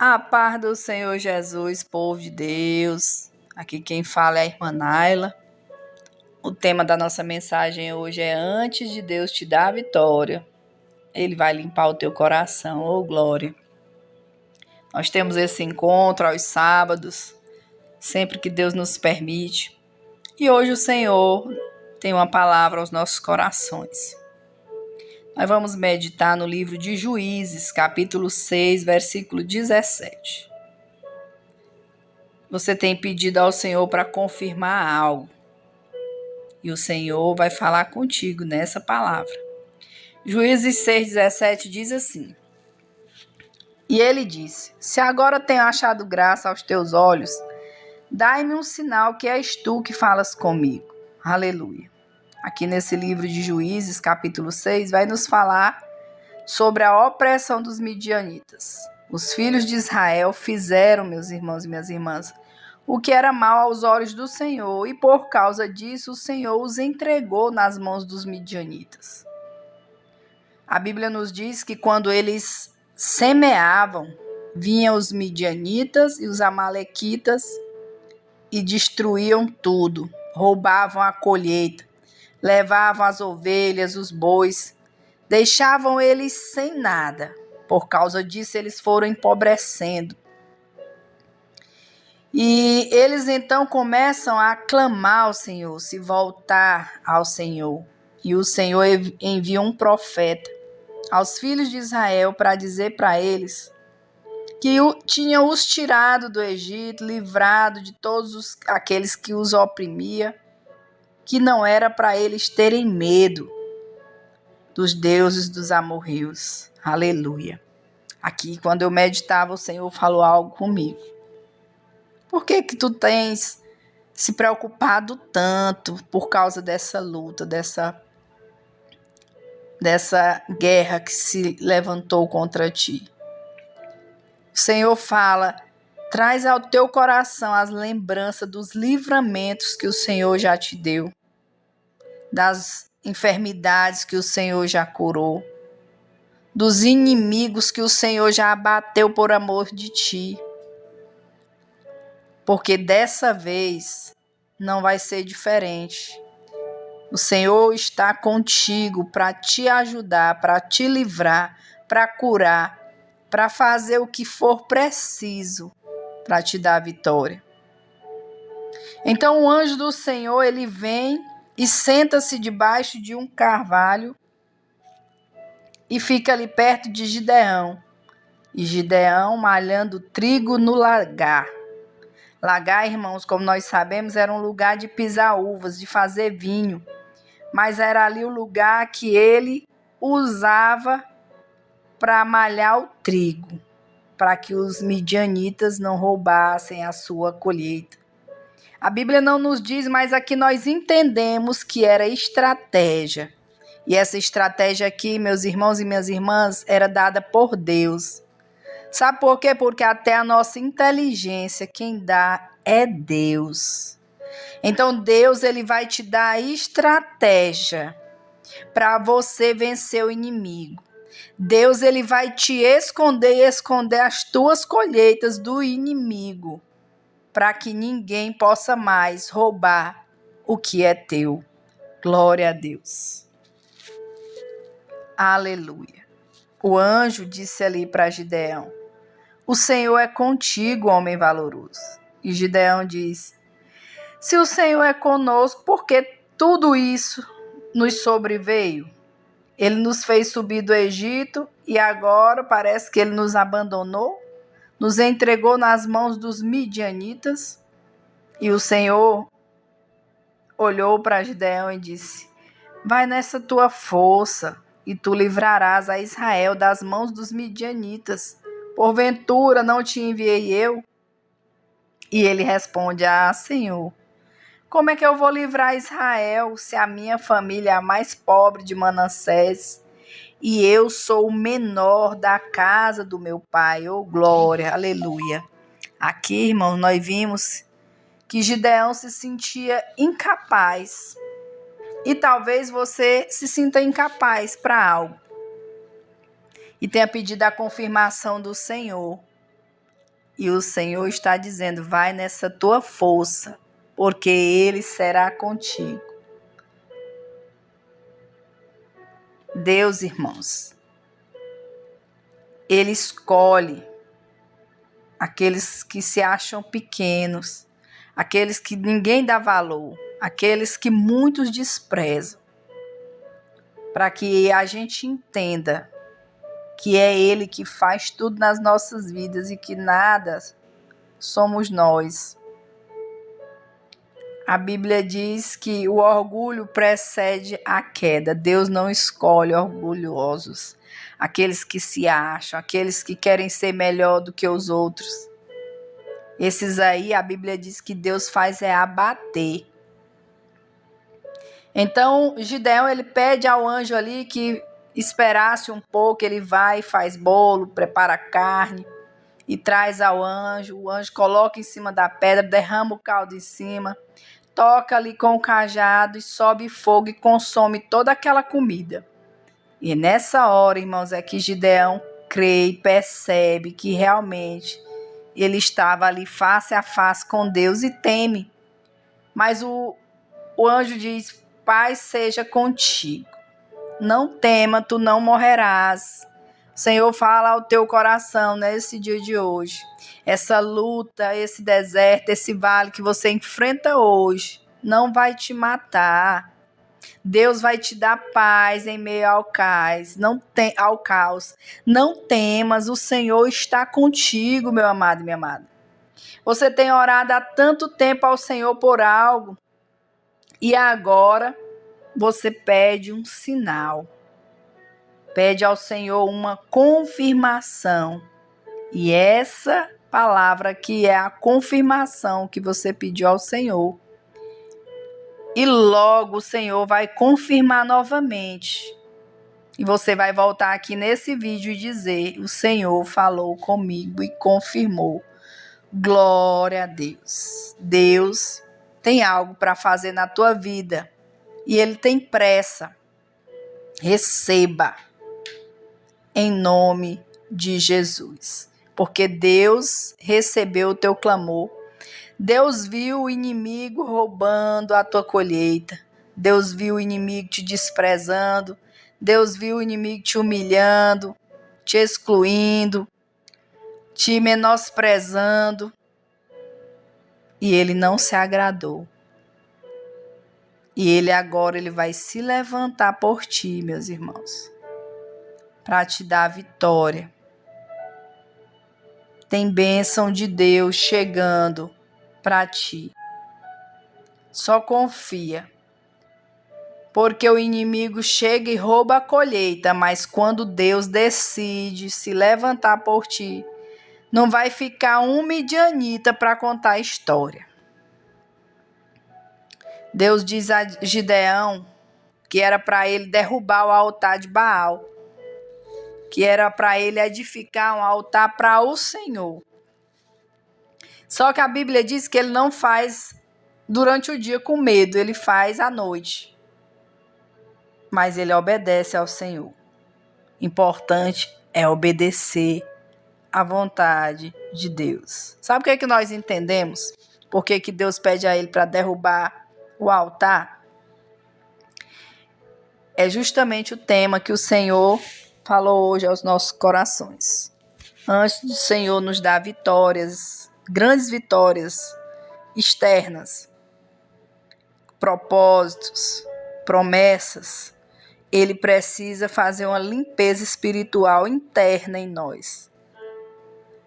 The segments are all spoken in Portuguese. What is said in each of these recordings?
A paz do Senhor Jesus, povo de Deus. Aqui quem fala é a irmã Naila. O tema da nossa mensagem hoje é: antes de Deus te dar a vitória, Ele vai limpar o teu coração, ô glória. Nós temos esse encontro aos sábados, sempre que Deus nos permite. E hoje o Senhor tem uma palavra aos nossos corações. Nós vamos meditar no livro de Juízes, capítulo 6, versículo 17. Você tem pedido ao Senhor para confirmar algo. E o Senhor vai falar contigo nessa palavra. Juízes 6,17 diz assim: E ele disse: Se agora tenho achado graça aos teus olhos, dai-me um sinal que és tu que falas comigo. Aleluia. Aqui nesse livro de Juízes, capítulo 6, vai nos falar sobre a opressão dos midianitas. Os filhos de Israel fizeram, meus irmãos e minhas irmãs, o que era mal aos olhos do Senhor, e por causa disso o Senhor os entregou nas mãos dos midianitas. A Bíblia nos diz que quando eles semeavam, vinham os midianitas e os amalequitas e destruíam tudo, roubavam a colheita, levavam as ovelhas, os bois, deixavam eles sem nada. Por causa disso eles foram empobrecendo. E eles então começam a clamar ao Senhor, se voltar ao Senhor. E o Senhor envia um profeta aos filhos de Israel para dizer para eles que tinha os tirado do Egito, livrado de todos aqueles que os oprimia, que não era para eles terem medo dos deuses dos amorreus. Aleluia. Aqui, quando eu meditava, o Senhor falou algo comigo. Por que tu tens se preocupado tanto por causa dessa luta, dessa guerra que se levantou contra ti? O Senhor fala: traz ao teu coração as lembranças dos livramentos que o Senhor já te deu, das enfermidades que o Senhor já curou, dos inimigos que o Senhor já abateu por amor de ti. Porque dessa vez não vai ser diferente. O Senhor está contigo para te ajudar, para te livrar, para curar, para fazer o que for preciso para te dar a vitória. Então o anjo do Senhor, ele vem e senta-se debaixo de um carvalho e fica ali perto de Gideão. E Gideão malhando trigo no lagar. Lagar, irmãos, como nós sabemos, era um lugar de pisar uvas, de fazer vinho. Mas era ali o lugar que ele usava para malhar o trigo, para que os midianitas não roubassem a sua colheita. A Bíblia não nos diz, mas aqui nós entendemos que era estratégia. E essa estratégia aqui, meus irmãos e minhas irmãs, era dada por Deus. Sabe por quê? Porque até a nossa inteligência, quem dá é Deus. Então Deus, ele vai te dar a estratégia para você vencer o inimigo. Deus, ele vai te esconder e esconder as tuas colheitas do inimigo, para que ninguém possa mais roubar o que é teu. Glória a Deus. Aleluia. O anjo disse ali para Gideão: o Senhor é contigo, homem valoroso. E Gideão disse: se o Senhor é conosco, por que tudo isso nos sobreveio? Ele nos fez subir do Egito e agora parece que ele nos abandonou, nos entregou nas mãos dos midianitas. E o Senhor olhou para Gideão e disse: vai nessa tua força e tu livrarás a Israel das mãos dos midianitas. Porventura não te enviei eu? E ele responde: ah, Senhor, como é que eu vou livrar Israel se a minha família é a mais pobre de Manassés e eu sou o menor da casa do meu pai? Oh, glória, aleluia. Aqui, irmãos, nós vimos que Gideão se sentia incapaz. E talvez você se sinta incapaz para algo e tenha pedido a confirmação do Senhor. E o Senhor está dizendo: vai nessa tua força, porque Ele será contigo. Deus, irmãos, Ele escolhe aqueles que se acham pequenos, aqueles que ninguém dá valor, aqueles que muitos desprezam, para que a gente entenda que é Ele que faz tudo nas nossas vidas e que nada somos nós. A Bíblia diz que o orgulho precede a queda. Deus não escolhe orgulhosos, aqueles que se acham, aqueles que querem ser melhor do que os outros. Esses aí, a Bíblia diz que Deus faz abater. Então, Gideão, ele pede ao anjo ali que esperasse um pouco, ele vai, faz bolo, prepara carne e traz ao anjo. O anjo coloca em cima da pedra, derrama o caldo em cima, toca ali com o cajado e sobe fogo e consome toda aquela comida. E nessa hora, irmãos, é que Gideão crê e percebe que realmente ele estava ali face a face com Deus e teme. Mas o anjo diz: paz seja contigo. Não tema, tu não morrerás. O Senhor fala ao teu coração nesse dia de hoje. Essa luta, esse deserto, esse vale que você enfrenta hoje, não vai te matar. Deus vai te dar paz em meio ao caos. Não temas, o Senhor está contigo, meu amado e minha amada. Você tem orado há tanto tempo ao Senhor por algo e agora você pede um sinal. Pede ao Senhor uma confirmação. E essa palavra aqui é a confirmação que você pediu ao Senhor. E logo o Senhor vai confirmar novamente. E você vai voltar aqui nesse vídeo e dizer: o Senhor falou comigo e confirmou. Glória a Deus. Deus tem algo para fazer na tua vida. E Ele tem pressa. Receba. Em nome de Jesus. Porque Deus recebeu o teu clamor. Deus viu o inimigo roubando a tua colheita. Deus viu o inimigo te desprezando. Deus viu o inimigo te humilhando, te excluindo, te menosprezando. E ele não se agradou. E ele agora vai se levantar por ti, meus irmãos, para te dar a vitória. Tem bênção de Deus chegando para ti. Só confia. Porque o inimigo chega e rouba a colheita, mas quando Deus decide se levantar por ti, não vai ficar um midianita para contar a história. Deus diz a Gideão que era para ele derrubar o altar de Baal, que era para ele edificar um altar para o Senhor. Só que a Bíblia diz que ele não faz durante o dia com medo, ele faz à noite. Mas ele obedece ao Senhor. Importante é obedecer à vontade de Deus. Sabe o que nós entendemos? Por que Deus pede a ele para derrubar o altar? É justamente o tema que o Senhor falou hoje aos nossos corações. Antes do Senhor nos dar vitórias, grandes vitórias externas, propósitos, promessas, Ele precisa fazer uma limpeza espiritual interna em nós.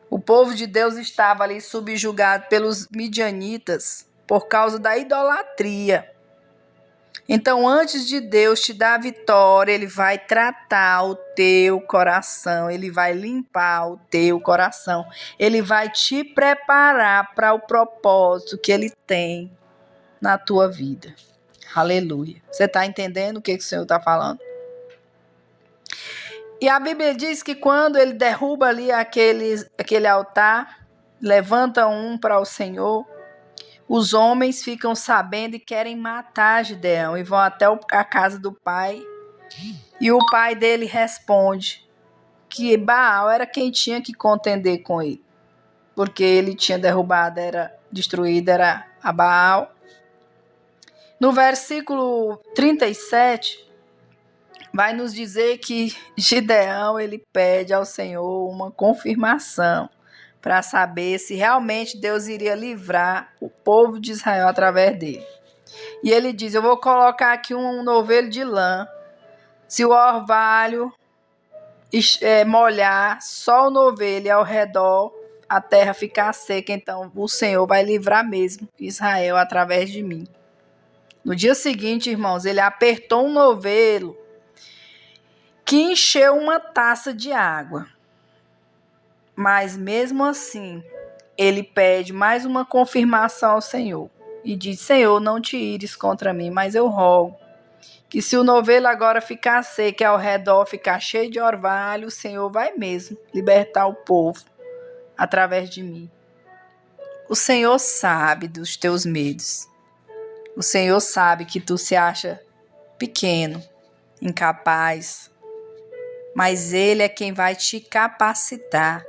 O povo de Deus estava ali subjugado pelos midianitas por causa da idolatria. Então, antes de Deus te dar a vitória, Ele vai tratar o teu coração, Ele vai limpar o teu coração, Ele vai te preparar para o propósito que Ele tem na tua vida. Aleluia. Você está entendendo o que o Senhor está falando? E a Bíblia diz que quando ele derruba ali aquele altar, levanta um para o Senhor, os homens ficam sabendo e querem matar Gideão e vão até a casa do pai. E o pai dele responde que Baal era quem tinha que contender com ele. porque ele tinha destruído era a Baal. No versículo 37, vai nos dizer que Gideão ele pede ao Senhor uma confirmação para saber se realmente Deus iria livrar o povo de Israel através dele. E ele diz: eu vou colocar aqui um novelho de lã. Se o orvalho molhar só o novelho e ao redor a terra ficar seca, então o Senhor vai livrar mesmo Israel através de mim. No dia seguinte, irmãos, ele apertou um novelo que encheu uma taça de água. Mas mesmo assim, ele pede mais uma confirmação ao Senhor. E diz: Senhor, não te ires contra mim, mas eu rogo que se o novelo agora ficar seco e ao redor ficar cheio de orvalho, o Senhor vai mesmo libertar o povo através de mim. O Senhor sabe dos teus medos. O Senhor sabe que tu se acha pequeno, incapaz, mas Ele é quem vai te capacitar.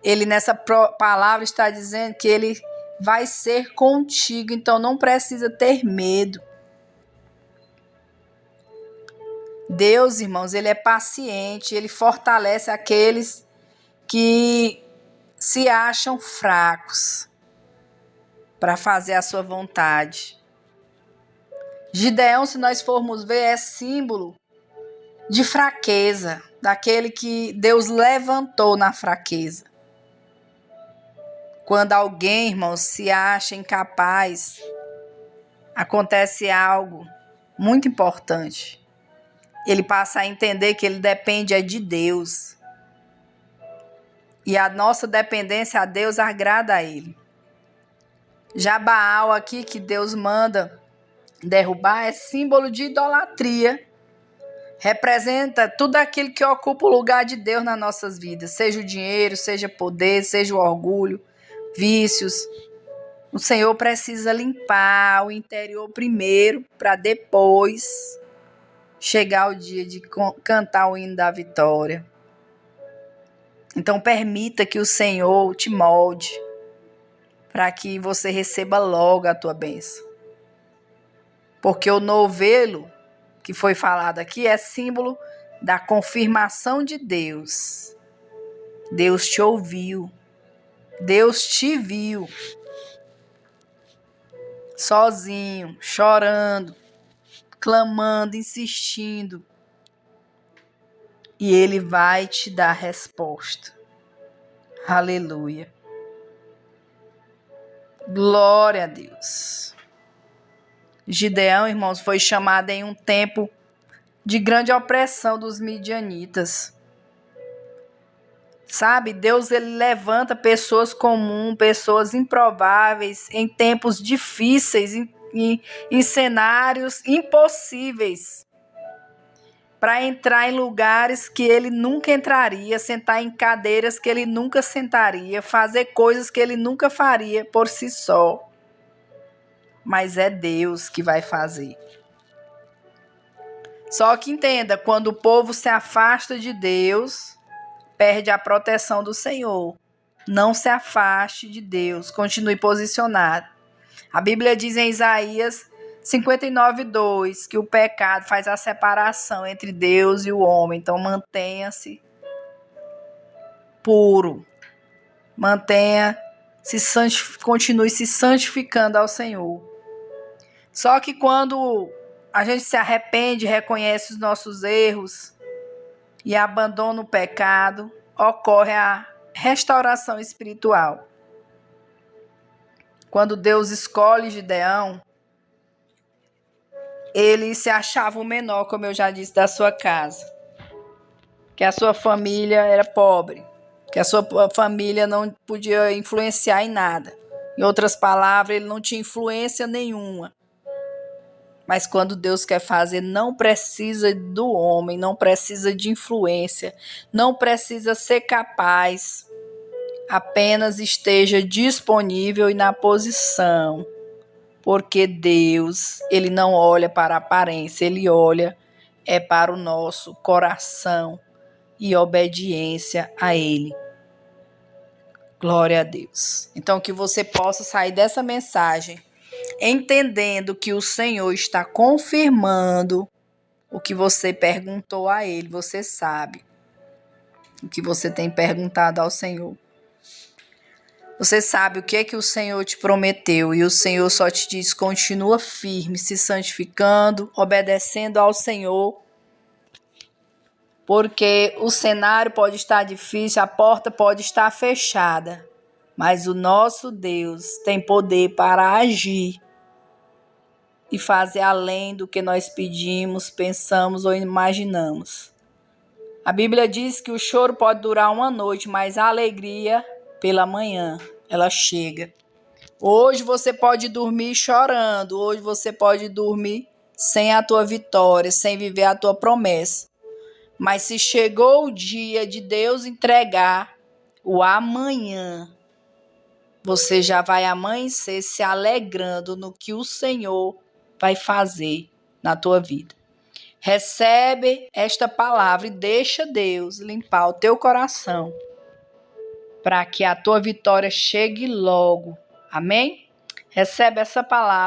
Ele nessa palavra está dizendo que Ele vai ser contigo, então não precisa ter medo. Deus, irmãos, Ele é paciente, Ele fortalece aqueles que se acham fracos para fazer a sua vontade. Gideão, se nós formos ver, é símbolo de fraqueza, daquele que Deus levantou na fraqueza. Quando alguém, irmãos, se acha incapaz, acontece algo muito importante. Ele passa a entender que ele depende de Deus. E a nossa dependência a Deus agrada a Ele. Já Baal aqui, que Deus manda derrubar, é símbolo de idolatria. Representa tudo aquilo que ocupa o lugar de Deus nas nossas vidas. Seja o dinheiro, seja poder, seja o orgulho, vícios. O Senhor precisa limpar o interior primeiro, para depois chegar o dia de cantar o hino da vitória. Então permita que o Senhor te molde, para que você receba logo a tua bênção. Porque o novelo que foi falado aqui é símbolo da confirmação de Deus. Deus te ouviu. Deus te viu. Sozinho, chorando, clamando, insistindo. E Ele vai te dar resposta. Aleluia. Glória a Deus. Gideão, irmãos, foi chamado em um tempo de grande opressão dos midianitas. Sabe, Deus ele levanta pessoas comuns, pessoas improváveis, em tempos difíceis, em cenários impossíveis, para entrar em lugares que ele nunca entraria, sentar em cadeiras que ele nunca sentaria, fazer coisas que ele nunca faria por si só. Mas é Deus que vai fazer. Só que entenda, quando o povo se afasta de Deus, perde a proteção do Senhor. Não se afaste de Deus, continue posicionado. A Bíblia diz em Isaías 59:2 que o pecado faz a separação entre Deus e o homem. Então mantenha-se puro. Continue se santificando ao Senhor. Só que quando a gente se arrepende, reconhece os nossos erros e abandona o pecado, ocorre a restauração espiritual. Quando Deus escolhe Gideão, ele se achava o menor, como eu já disse, da sua casa. Que a sua família era pobre. Que a sua família não podia influenciar em nada. Em outras palavras, ele não tinha influência nenhuma. Mas quando Deus quer fazer, não precisa do homem, não precisa de influência, não precisa ser capaz. Apenas esteja disponível e na posição. Porque Deus, Ele não olha para a aparência, Ele olha para o nosso coração e obediência a Ele. Glória a Deus. Então, que você possa sair dessa mensagem entendendo que o Senhor está confirmando o que você perguntou a Ele. Você sabe o que você tem perguntado ao Senhor. Você sabe o que é que o Senhor te prometeu e o Senhor só te diz: continua firme, se santificando, obedecendo ao Senhor, porque o cenário pode estar difícil, a porta pode estar fechada, mas o nosso Deus tem poder para agir e fazer além do que nós pedimos, pensamos ou imaginamos. A Bíblia diz que o choro pode durar uma noite, mas a alegria pela manhã, ela chega. Hoje você pode dormir chorando, hoje você pode dormir sem a tua vitória, sem viver a tua promessa. Mas se chegou o dia de Deus entregar o amanhã, você já vai amanhecer se alegrando no que o Senhor vai fazer na tua vida. Recebe esta palavra e deixa Deus limpar o teu coração para que a tua vitória chegue logo. Amém? Recebe essa palavra.